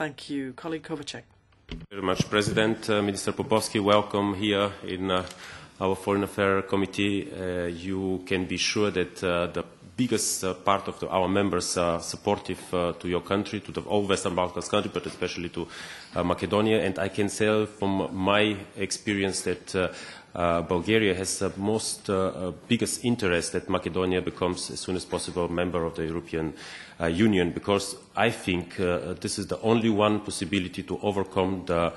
Thank you. Colleague Kovachev. Thank you very much, President. Minister Popovski, welcome here in our Foreign Affairs Committee. You can be sure that the biggest part of our members are supportive to your country, to all Western Balkans countries, but especially to Macedonia. And I can say from my experience that Bulgaria has the biggest interest that Macedonia becomes as soon as possible a member of the European Union, because I think this is the only one possibility to overcome the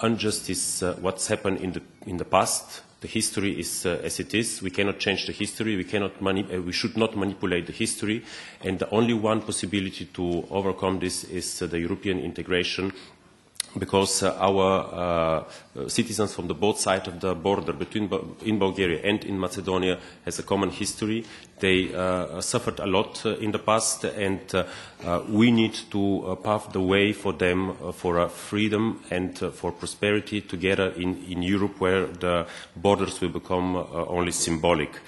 injustice what's happened in the past. The history is as it is. We cannot change the history. We should not manipulate the history. And the only one possibility to overcome this is the European integration, because our citizens from both sides of the border in Bulgaria and in Macedonia has a common history. They suffered a lot in the past, and we need to pave the way for them for freedom and for prosperity together in Europe, where the borders will become only symbolic.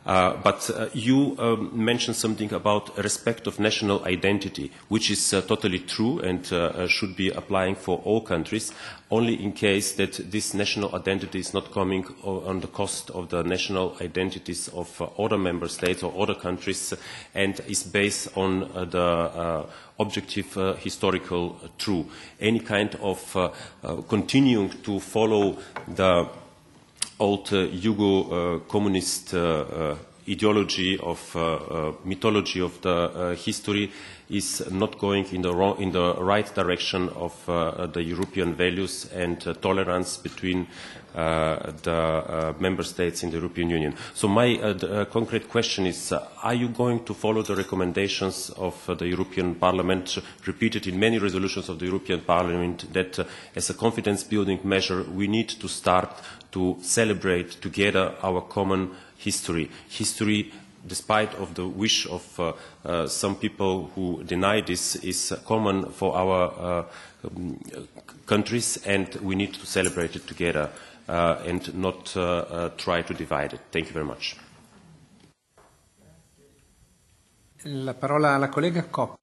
But you mentioned something about respect of national identity, which is totally true and should be applying for all countries, only in case that this national identity is not coming on the cost of the national identities of other member states or other countries, and is based on the objective historical truth. Any kind of continuing to follow the old Yugo-communist ideology of mythology of the history is not going in the right direction of the European values and tolerance between the member states in the European Union. So my concrete question is, are you going to follow the recommendations of the European Parliament, repeated in many resolutions of the European Parliament, that as a confidence-building measure we need to start to celebrate together our common history? History, despite of the wish of some people who deny this, is common for our countries, and we need to celebrate it together and not try to divide it. Thank you very much. La parola alla collega Kopp.